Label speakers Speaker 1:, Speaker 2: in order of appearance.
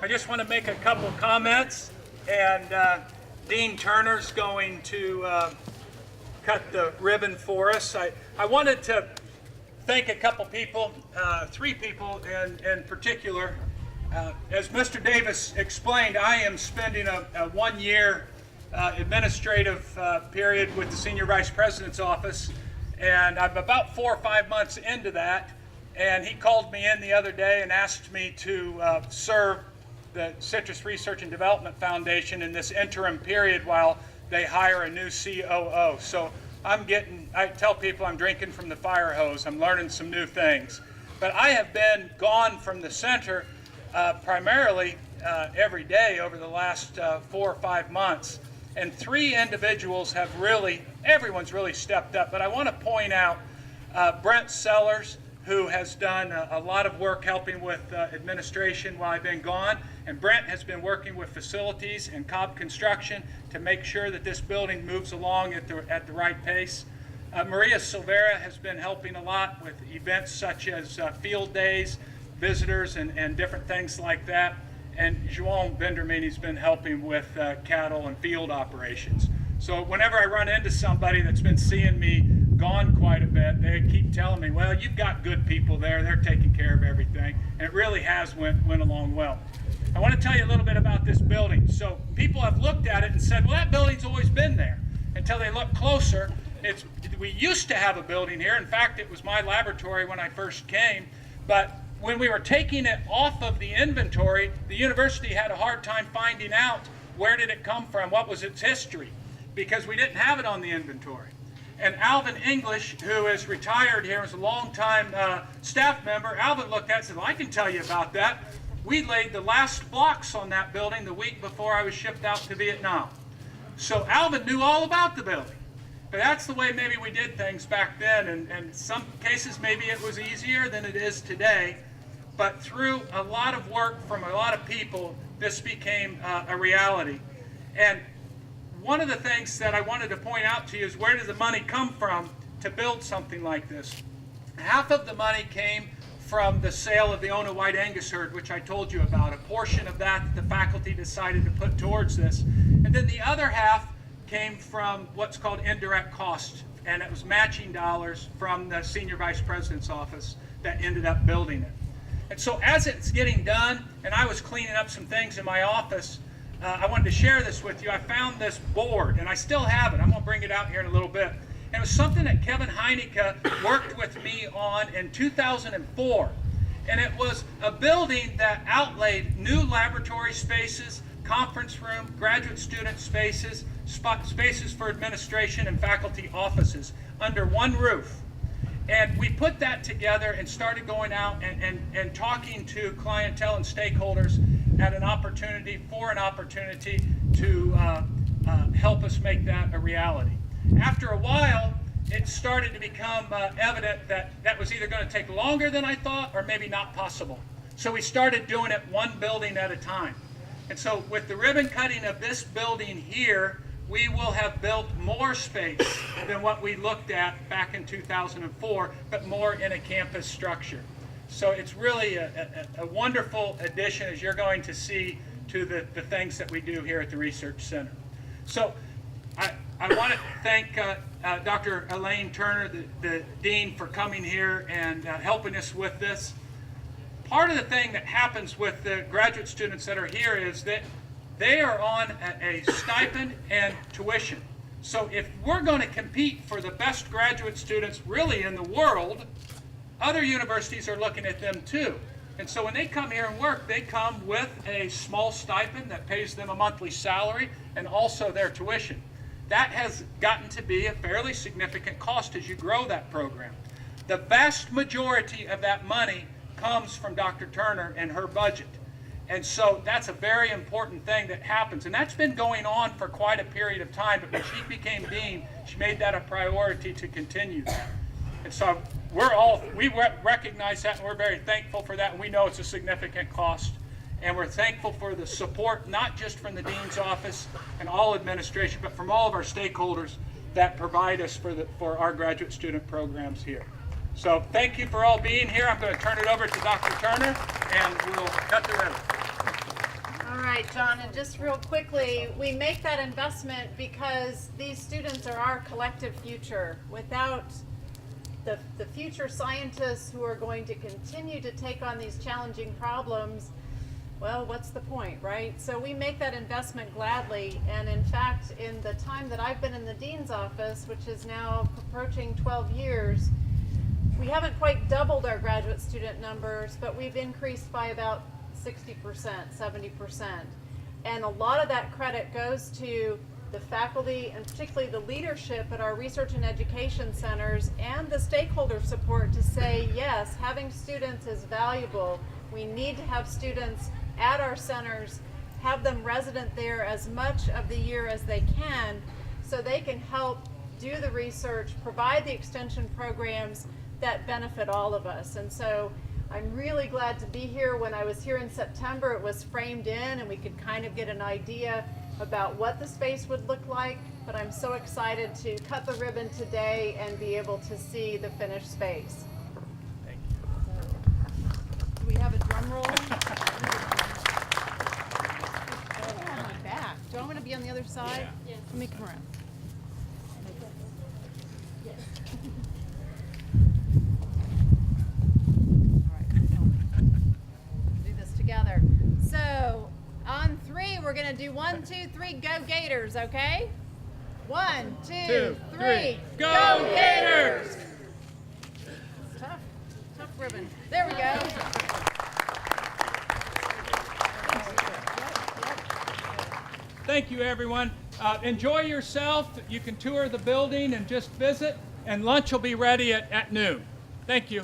Speaker 1: I just want to make a couple comments, and Dean Turner's going to cut the ribbon for us. I wanted to thank a couple people, three people in particular. As Mr. Davis explained, I am spending a one-year administrative period with the Senior Vice President's office, and I'm about 4 or 5 months into that, and he called me in the other day and asked me to serve the Citrus Research and Development Foundation in this interim period while they hire a new COO. So I tell people I'm drinking from the fire hose. I'm learning some new things. But I have been gone from the center primarily every day over the last 4 or 5 months. And 3 individuals have everyone's really stepped up. But I want to point out Brent Sellers, who has done a lot of work helping with administration while I've been gone. And Brent has been working with facilities and Cobb Construction to make sure that this building moves along at the right pace. Maria Silvera has been helping a lot with events such as field days, visitors, and different things like that. And Joan Bendermini's been helping with cattle and field operations. So whenever I run into somebody that's been seeing me gone quite a bit, they keep telling me, well, you've got good people there, they're taking care of everything. And it really has went along well. I want to tell you a little bit about this building. So people have looked at it and said, well, that building's always been there. Until they look closer, we used to have a building here. In fact, it was my laboratory when I first came. But when we were taking it off of the inventory, the university had a hard time finding out where did it come from, what was its history, because we didn't have it on the inventory. And Alvin English, who is retired here, is a longtime staff member. Alvin looked at it and said, well, I can tell you about that. We laid the last blocks on that building the week before I was shipped out to Vietnam. So Alvin knew all about the building. But that's the way maybe we did things back then. And in some cases, maybe it was easier than it is today. But through a lot of work from a lot of people, this became a reality. And one of the things that I wanted to point out to you is, where does the money come from to build something like this? Half of the money came from the sale of the Ona White Angus herd, which I told you about. A portion of that the faculty decided to put towards this. And then the other half came from what's called indirect cost, and it was matching dollars from the Senior Vice President's office that ended up building it. And so as it's getting done, and I was cleaning up some things in my office, I wanted to share this with you. I found this board, and I still have it. I'm going to bring it out here in a little bit. And it was something that Kevin Heineke worked with me on in 2004. And it was a building that outlaid new laboratory spaces, conference room, graduate student spaces, spaces for administration and faculty offices under one roof. And we put that together and started going out and talking to clientele and stakeholders at an opportunity to help us make that a reality. After a while, it started to become evident that that was either going to take longer than I thought or maybe not possible. So we started doing it one building at a time. And so with the ribbon cutting of this building here, we will have built more space than what we looked at back in 2004, but more in a campus structure. So it's really a wonderful addition, as you're going to see, to the things that we do here at the Research Center. So I want to thank Dr. Elaine Turner, the Dean, for coming here and helping us with this. Part of the thing that happens with the graduate students that are here is that they are on a stipend and tuition. So if we're going to compete for the best graduate students really in the world, other universities are looking at them too. And so when they come here and work, they come with a small stipend that pays them a monthly salary and also their tuition. That has gotten to be a fairly significant cost as you grow that program. The vast majority of that money comes from Dr. Turner and her budget. And so that's a very important thing that happens. And that's been going on for quite a period of time, but when she became dean, she made that a priority to continue that. And so we recognize that, and we're very thankful for that, and we know it's a significant cost. And we're thankful for the support, not just from the dean's office and all administration, but from all of our stakeholders that provide us for our graduate student programs here. So thank you for all being here. I'm going to turn it over to Dr. Turner, and we'll cut the ribbon.
Speaker 2: All right, John, and just real quickly, we make that investment because these students are our collective future. Without the future scientists who are going to continue to take on these challenging problems, well, what's the point, right? So we make that investment gladly, and in fact, in the time that I've been in the Dean's office, which is now approaching 12 years, we haven't quite doubled our graduate student numbers, but we've increased by about 60%, 70%. And a lot of that credit goes to the faculty and particularly the leadership at our research and education centers and the stakeholder support to say, yes, having students is valuable. We need to have students at our centers, have them resident there as much of the year as they can so they can help do the research, provide the extension programs that benefit all of us. And so I'm really glad to be here. When I was here in September, it was framed in and we could kind of get an idea about what the space would look like, but I'm so excited to cut the ribbon today and be able to see the finished space.
Speaker 1: Thank you.
Speaker 2: Do we have a drum roll? Back. Do I want to be on the other side?
Speaker 1: Yeah.
Speaker 2: Yes. Let me come around. Yes. All right, do this together. So on 3, we're going to do 1, 2, 3, go Gators, okay? 1, 2, 3,
Speaker 1: go Gators!
Speaker 2: Tough ribbon. There we go.
Speaker 1: Thank you, everyone. Enjoy yourself. You can tour the building and just visit, and lunch will be ready at noon. Thank you.